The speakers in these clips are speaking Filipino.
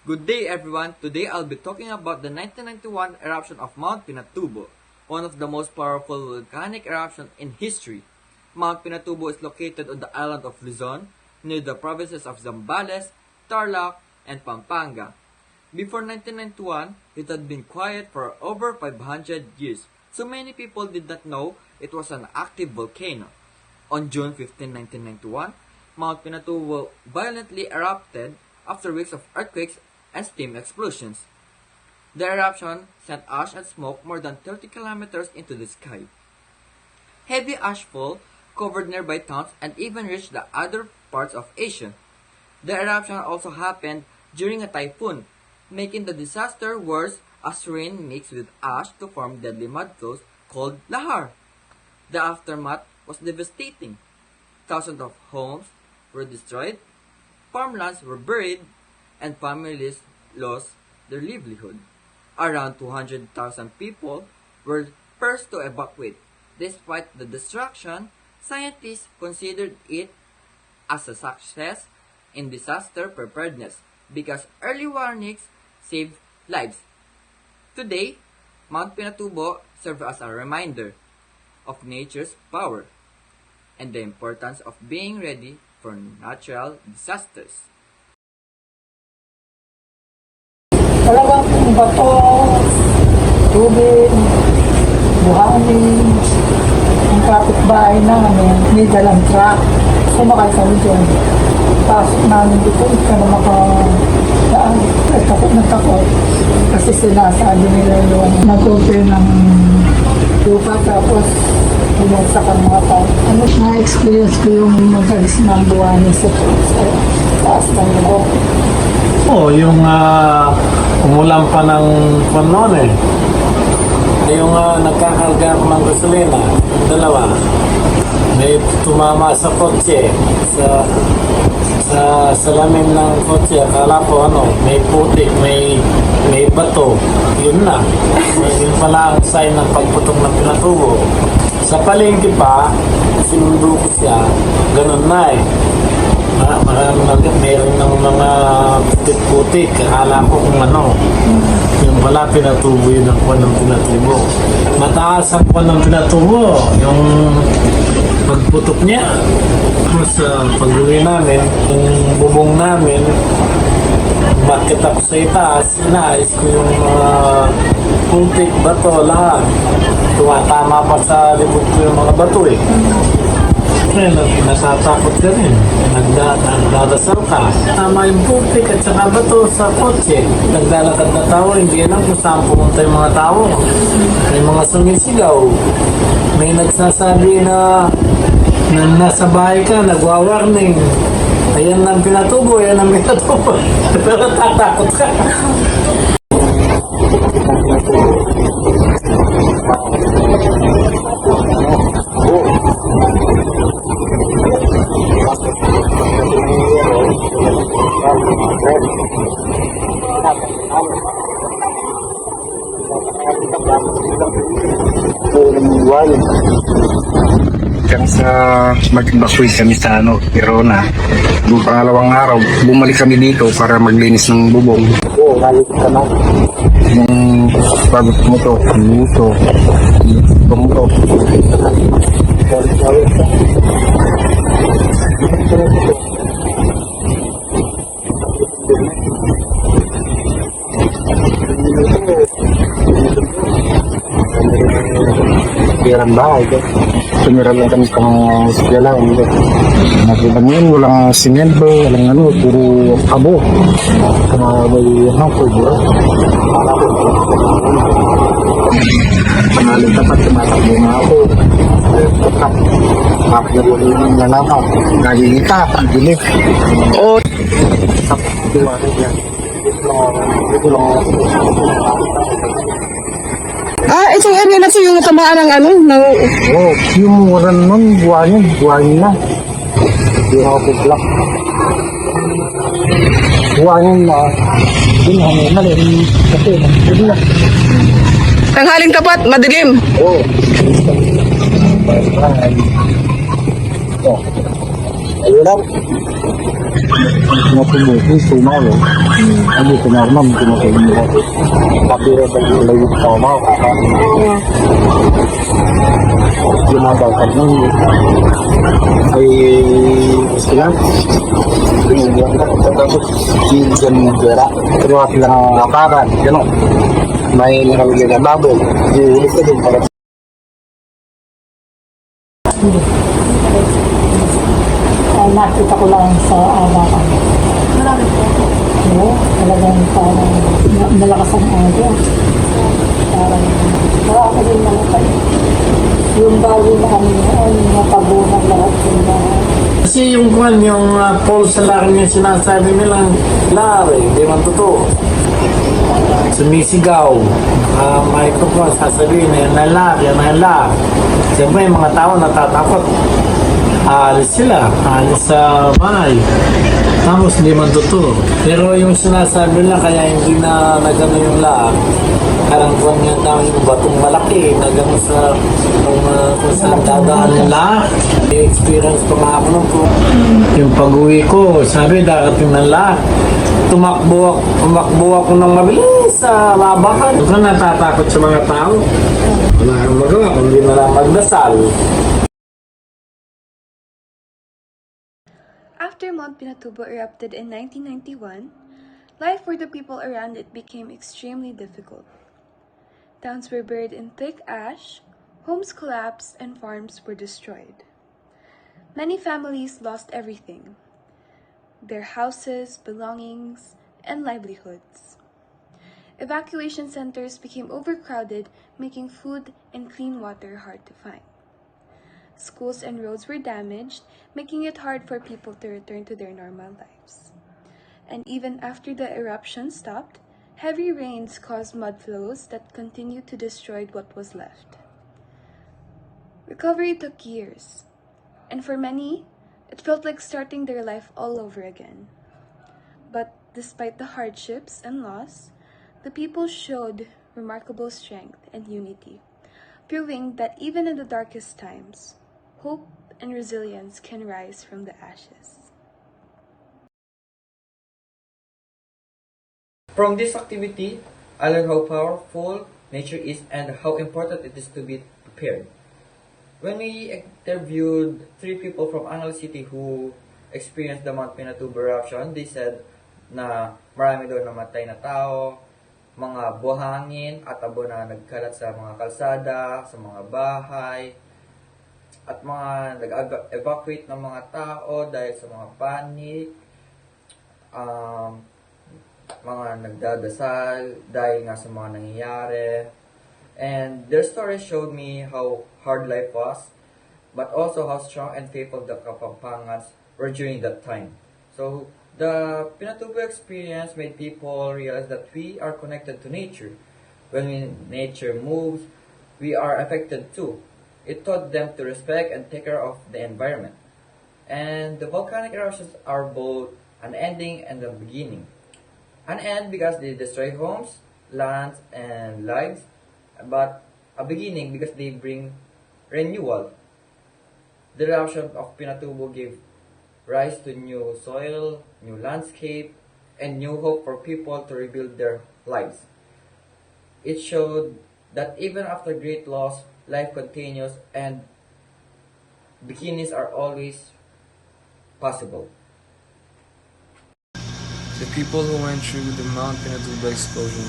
Good day everyone, today I'll be talking about the 1991 eruption of Mount Pinatubo, one of the most powerful volcanic eruptions in history. Mount Pinatubo is located on the island of Luzon, near the provinces of Zambales, Tarlac, and Pampanga. Before 1991, it had been quiet for over 500 years, so many people did not know it was an active volcano. On June 15, 1991, Mount Pinatubo violently erupted after weeks of earthquakes and steam explosions. The eruption sent ash and smoke more than 30 kilometers into the sky. Heavy ashfall covered nearby towns and even reached the other parts of Asia. The eruption also happened during a typhoon, making the disaster worse as rain mixed with ash to form deadly mud flows called lahar. The aftermath was devastating. Thousands of homes were destroyed, farmlands were buried, and families lost their livelihood. Around 200,000 people were forced to evacuate. Despite the destruction, scientists considered it as a success in disaster preparedness because early warnings saved lives. Today, Mount Pinatubo serves as a reminder of nature's power and the importance of being ready for natural disasters. Talagang bato, tubig, buhangin, ang kapitbahay namin, may dalang truck. Sumakay kami dyan. Pasok namin dito, ika na makadaan. Takot na takot. Kasi sinasabi nila yung nag-open ng lupa tapos bumagsak ang mga tao. Na-experience ko yung mag-alis ng buhangin sa taas ng lubog. Yung umulan pa ng panon Yung nagkakarga ako ng gasolina, dalawa. May tumama sa kotse, sa salamin ng kotse. Akala ko may putik, may bato. Yun na. Yun pala ang sign ng pagputok ng Pinatubo. Sa palengke pa, sinundo ko siya, ganun na meron ng mga putik-putik. Akala ko kung yung pala Pinatubo, yun ang kuwan ng Pinatubo. Mataas ang kuwan ng Pinatubo, yung pagputok niya. Tapos pag-uwi namin, yung bubong namin, bakit ako sa itaas, inaayos ko yung putik, bato, lahat. Tumatama pa sa libot ko yung mga bato natatakot ka rin. Nagdadasal ka. Tama yung putik at saka bato sa kotse. Naglalakad na tao, hindi alam kung saan pumunta yung mga tao. May mga sumisigaw. May nagsasabi na nasa bahay ka, nagwa-warning. Ayan ang Pinatubo, ayan ang Pinatubo. Pero tatakot ka. Kami sa mag-evacuate kami sa Verona. Noong pangalawang araw, bumalik kami dito para maglinis ng bubong. Oo, halit ka na. Yung bagot mo to, pirang bahay ko. Tumira lang kami pang eskwela. Nagilan yun, walang simento, walang puro abo. May hangko, bro. Pangalit dapat, tumatakbo na ako. Makapagawin yung lalaman. Nagigita, ang dilig. Oo. Itong area na yung tamaan ng yung waran nun, buhangin na. Hindi ako publak. Buhangin na. Yun, hangin na rin. Kasi, yun na. tanghaling tapat, madilim. Oo. Ayun lang. Pinatubo, tumayo. Hindi ko normal, pinatubo ako. Tapi lagi sama kakain. Gumagaw ka nung ay sila. Tapos sinjan pera. Terus lang laparan, gano'n. May nalagay na baboy. Iulit ka din para Ay, nakita ko lang sa arawan. Marami po. Oo, talagang parang malakas ang aga. Parang marami din namatay. Yung bago na kami noon, napabunan lahat yung bahay. Kasi yung kwan, yung Paul sa lakin yung sinasabi nilang lari, hindi man totoo. Sumisigaw, microphone, sasabihin na yan na la. Siyempre yung mga tao natatakot. Aalis sila, aalis sa bahay. Tapos hindi man totoo. Pero yung sinasabi nila kaya hindi na nagano yung la. Parang kung nga dami yung batong malaki na gano'n sa kung saan dadaan nila. I-experience pa nga ako nung po. Yung pag-uwi ko, sabi darating ng la. Tumakbo ako ng mabilis sa labakan. Kung natatakot sa mga tao, wala kang magawa kung hindi na lang magdasal. After Mount Pinatubo erupted in 1991, life for the people around it became extremely difficult. Towns were buried in thick ash, homes collapsed, and farms were destroyed. Many families lost everything: their houses, belongings, and livelihoods. Evacuation centers became overcrowded, making food and clean water hard to find. Schools and roads were damaged, making it hard for people to return to their normal lives. And even after the eruption stopped, heavy rains caused mud flows that continued to destroy what was left. Recovery took years, and for many, it felt like starting their life all over again. But despite the hardships and loss, the people showed remarkable strength and unity, proving that even in the darkest times, hope and resilience can rise from the ashes. From this activity, I learned how powerful nature is and how important it is to be prepared. When we interviewed 3 people from Anal City who experienced the Mount Pinatubo eruption, they said na marami daw namatay na tao, mga buhangin at abo na nagkalat sa mga kalsada, sa mga bahay, at mga nag-evacuate ng mga tao dahil sa mga panic, mga nagdadasal dahil nga sa mga nangyayari. And their stories showed me how hard life was, but also how strong and faithful the Kapampangans were during that time. So the Pinatubo experience made people realize that we are connected to nature. When nature moves, we are affected too. It taught them to respect and take care of the environment. And the volcanic eruptions are both an ending and a beginning. An end because they destroy homes, lands, and lives, but a beginning because they bring renewal. The eruption of Pinatubo gave rise to new soil, new landscape, and new hope for people to rebuild their lives. It showed that even after great loss, life continues and beginnings are always possible. The people who went through the Mount Pinatubo explosion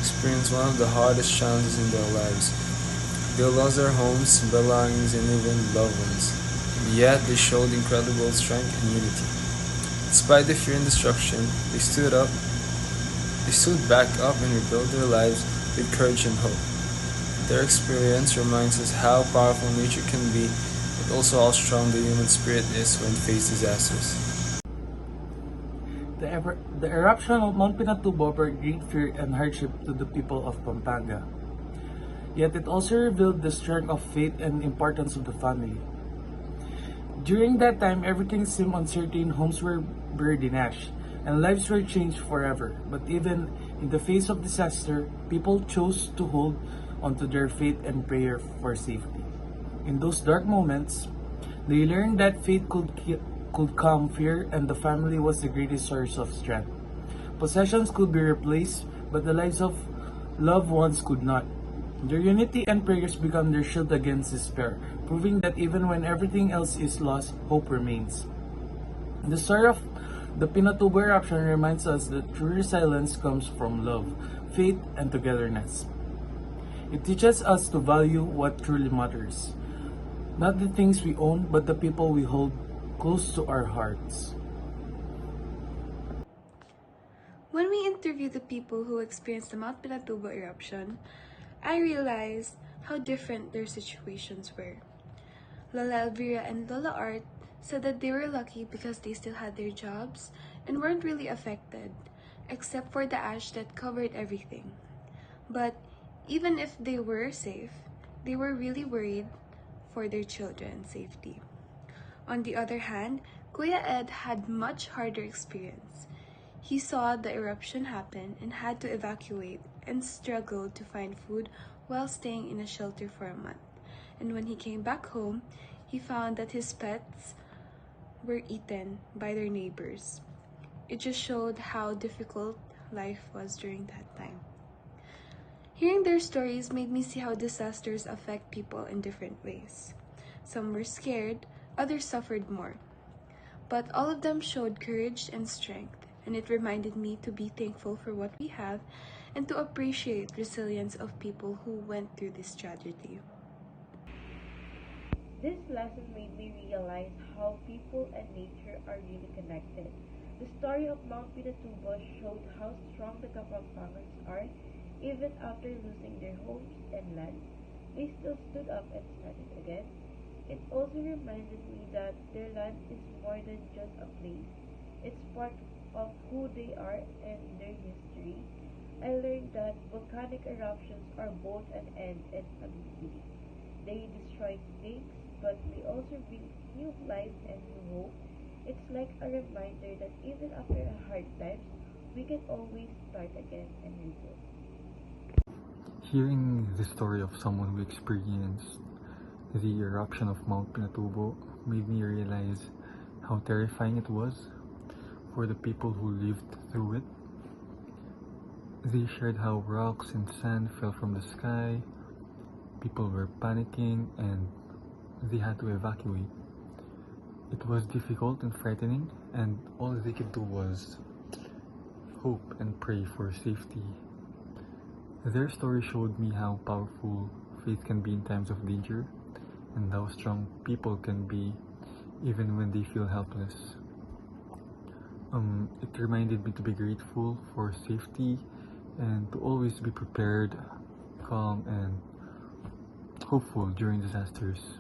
experienced one of the hardest challenges in their lives. They lost their homes, belongings, and even loved ones. Yet they showed incredible strength and unity. Despite the fear and destruction, they stood back up and rebuilt their lives with courage and hope. Their experience reminds us how powerful nature can be, but also how strong the human spirit is when faced disasters. The eruption of Mount Pinatubo brought great fear and hardship to the people of Pampanga. Yet it also revealed the strength of faith and importance of the family. During that time, everything seemed uncertain, homes were buried in ash, and lives were changed forever. But even in the face of disaster, people chose to hold onto their faith and prayer for safety. In those dark moments, they learned that faith could calm fear, and the family was the greatest source of strength. Possessions could be replaced, but the lives of loved ones could not. Their unity and prayers become their shield against despair, proving that even when everything else is lost, hope remains. The story of the Pinatubo eruption reminds us that true resilience comes from love, faith, and togetherness. It teaches us to value what truly matters. Not the things we own, but the people we hold close to our hearts. When we interviewed the people who experienced the Mount Pinatubo eruption, I realized how different their situations were. Lola Elvira and Lola Art said that they were lucky because they still had their jobs and weren't really affected, except for the ash that covered everything. But even if they were safe, they were really worried for their children's safety. On the other hand, Kuya Ed had much harder experience. He saw the eruption happen and had to evacuate and struggled to find food while staying in a shelter for a month. And when he came back home, he found that his pets were eaten by their neighbors. It just showed how difficult life was during that time. Hearing their stories made me see how disasters affect people in different ways. Some were scared, others suffered more. But all of them showed courage and strength, and it reminded me to be thankful for what we have and to appreciate resilience of people who went through this tragedy. This lesson made me realize how people and nature are really connected. The story of Mount Pinatubo showed how strong the Kapampangans are. Even after losing their homes and land, they still stood up and started again. It also reminded me that their land is more than just a place. It's part of who they are and their history. I learned that volcanic eruptions are both an end and a beginning. They destroy things, but they also bring new life and new hope. It's like a reminder that even after a hard times, we can always start again and rebuild. Hearing the story of someone who experienced the eruption of Mount Pinatubo made me realize how terrifying it was for the people who lived through it. They shared how rocks and sand fell from the sky, people were panicking, and they had to evacuate. It was difficult and frightening, and all they could do was hope and pray for safety. Their story showed me how powerful faith can be in times of danger, and how strong people can be even when they feel helpless. It reminded me to be grateful for safety and to always be prepared, calm, and hopeful during disasters.